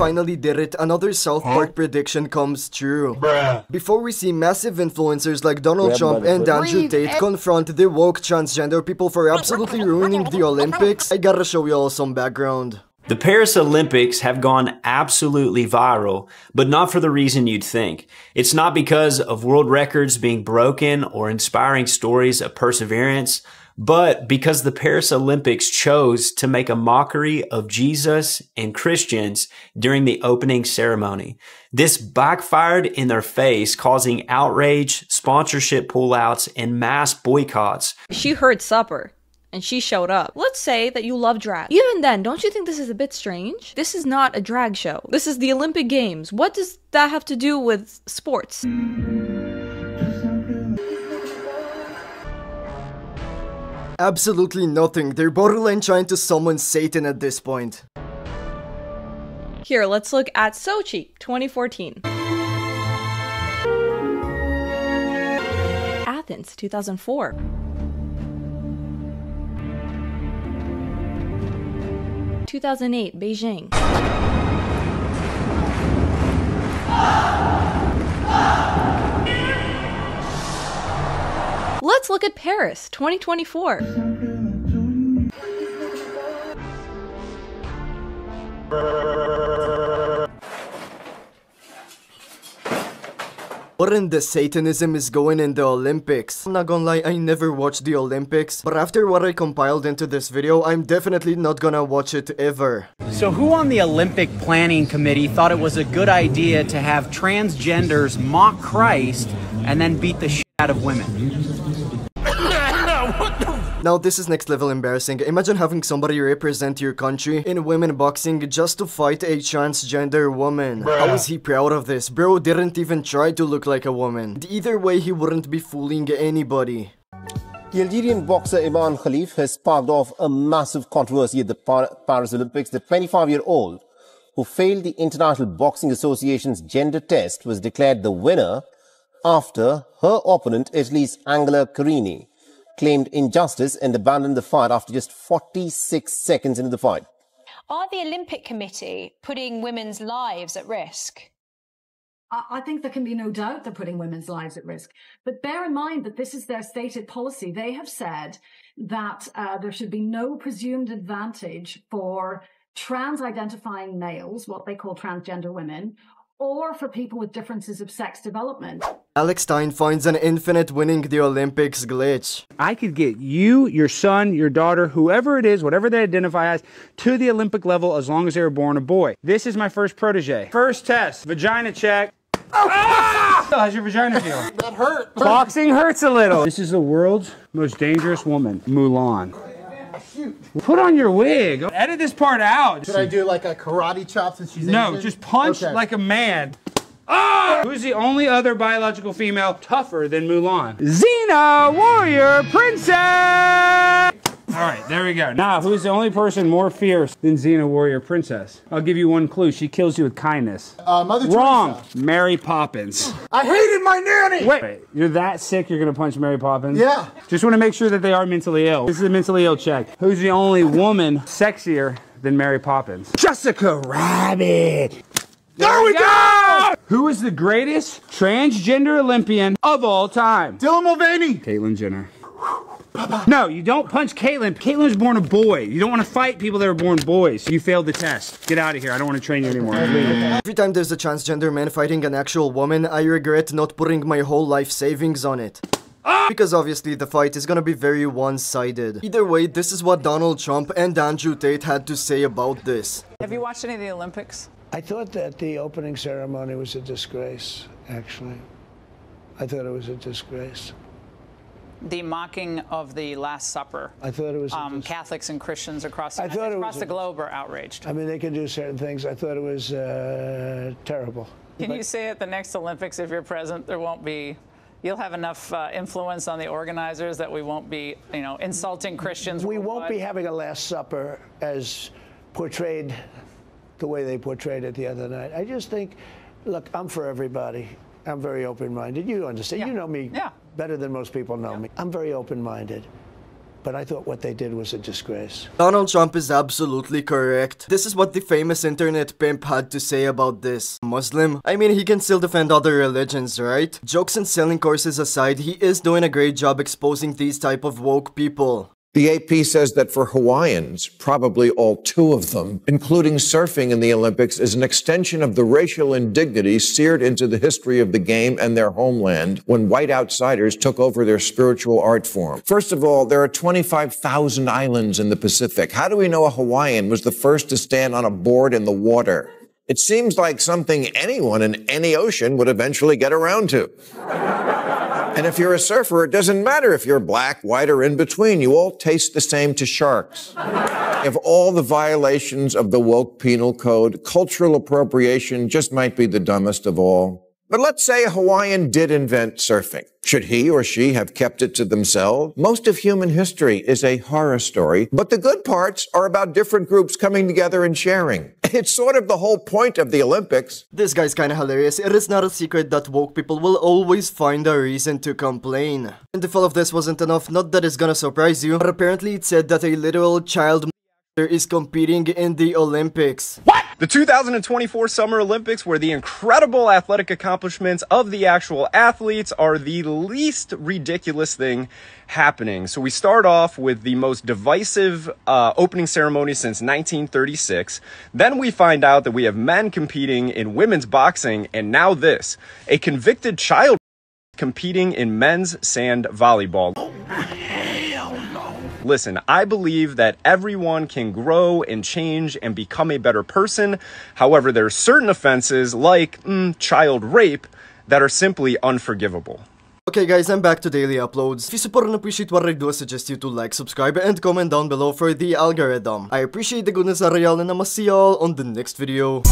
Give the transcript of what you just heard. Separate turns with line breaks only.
finally did it, another South Park prediction comes true. Before we see massive influencers like Donald Trump and Andrew Tate confront the woke transgender people for absolutely ruining the Olympics, I gotta show you all some background.
The Paris Olympics have gone absolutely viral, but not for the reason you'd think. It's not because of world records being broken or inspiring stories of perseverance, but because the Paris Olympics chose to make a mockery of Jesus and Christians during the opening ceremony. This backfired in their face, causing outrage, sponsorship pullouts, and mass boycotts.
She heard supper. And she showed up. Let's say that you love drag. Even then, don't you think this is a bit strange? This is not a drag show. This is the Olympic Games. What does that have to do with sports?
Absolutely nothing. They're borderline trying to summon Satan at this point.
Here, let's look at Sochi 2014. Athens 2004. 2008, Beijing. Let's look at Paris, 2024.
What in the Satanism is going in the Olympics? I'm not gonna lie, I never watched the Olympics, but after what I compiled into this video, I'm definitely not gonna watch it ever.
So who on the Olympic Planning Committee thought it was a good idea to have transgenders mock Christ and then beat the shit out of women?
Now this is next level embarrassing. Imagine having somebody represent your country in women boxing just to fight a transgender woman. How is he proud of this? Bro didn't even try to look like a woman. Either way, he wouldn't be fooling anybody.
The Algerian boxer Iman Khalif has sparked off a massive controversy at the Paris Olympics. The 25-year-old who failed the International Boxing Association's gender test was declared the winner after her opponent, Italy's Angela Carini, claimed injustice and abandoned the fight after just 46 seconds into the fight.
Are the Olympic Committee putting women's lives at risk?
I think there can be no doubt they're putting women's lives at risk. But bear in mind that this is their stated policy. They have said that there should be no presumed advantage for trans-identifying males, what they call transgender women, or for people with differences of sex development.
Alex Stein finds an infinite winning the Olympics glitch.
I could get you, your son, your daughter, whoever it is, whatever they identify as, to the Olympic level as long as they were born a boy. This is my first protege. First test, vagina check. Oh! Ah! How's your vagina feel?
That hurt.
Boxing hurts a little. This is the world's most dangerous woman, Mulan. Put on your wig. Edit this part out.
Should I do like a karate chop since she's
No,
Asian?
just punch like a man. Ah! Who's the only other biological female tougher than Mulan? Xena, warrior princess! All right, there we go. Now, who's the only person more fierce than Xena, warrior princess? I'll give you one clue. She kills you with kindness.
Mother Teresa.
Wrong. Mary Poppins.
I hated my nanny!
Wait, you're that sick you're gonna punch Mary Poppins?
Yeah.
Just want to make sure that they are mentally ill. This is a mentally ill check. Who's the only woman sexier than Mary Poppins? Jessica Rabbit! There we go! Who is the greatest transgender Olympian of all time?
Dylan Mulvaney!
Caitlyn Jenner. No, you don't punch Caitlyn. Caitlyn was born a boy. You don't want to fight people that are born boys. You failed the test. Get out of here. I don't want to train you anymore.
Every time there's a transgender man fighting an actual woman, I regret not putting my whole life savings on it. Because obviously the fight is gonna be very one-sided. Either way, this is what Donald Trump and Andrew Tate had to say about this.
Have you watched any of the Olympics?
I thought that the opening ceremony was a disgrace, actually. I thought it was a disgrace.
The mocking of the Last Supper.
I thought it was
Catholics and Christians across the globe are outraged.
I mean, they can do certain things. I thought it was terrible.
Can you say at the next Olympics, if you're present, there won't be, you'll have enough influence on the organizers that we won't be, you know, insulting Christians?
We won't be having a Last Supper as portrayed the way they portrayed it the other night. I just think, look, I'm for everybody. I'm very open-minded. You understand. Yeah. You know me better than most people know me. I'm very open-minded. But I thought what they did was a disgrace.
Donald Trump is absolutely correct. This is what the famous internet pimp had to say about this. Muslim? I mean, he can still defend other religions, right? Jokes and selling courses aside, he is doing a great job exposing these type of woke people.
The AP says that for Hawaiians, probably all two of them, including surfing in the Olympics, is an extension of the racial indignity seared into the history of the game and their homeland when white outsiders took over their spiritual art form. First of all, there are 25,000 islands in the Pacific. How do we know a Hawaiian was the first to stand on a board in the water? It seems like something anyone in any ocean would eventually get around to. And if you're a surfer, it doesn't matter if you're black, white, or in between. You all taste the same to sharks. Of all the violations of the woke penal code, cultural appropriation just might be the dumbest of all. But let's say a Hawaiian did invent surfing. Should he or she have kept it to themselves? Most of human history is a horror story, but the good parts are about different groups coming together and sharing. It's sort of the whole point of the Olympics.
This guy's kinda hilarious. It is not a secret that woke people will always find a reason to complain. And if all of this wasn't enough, not that it's gonna surprise you, but apparently it said that a literal child is competing in the Olympics.
What? The 2024 Summer Olympics, where the incredible athletic accomplishments of the actual athletes are the least ridiculous thing happening. So we start off with the most divisive opening ceremony since 1936. Then we find out that we have men competing in women's boxing, and now this, a convicted child competing in men's sand volleyball. Listen, I believe that everyone can grow and change and become a better person. However, there are certain offenses like child rape that are simply unforgivable.
Okay guys, I'm back to daily uploads. If you support and appreciate what I do, I suggest you to like, subscribe, and comment down below for the algorithm. I appreciate the goodness, Ariel, and I'ma see y'all on the next video.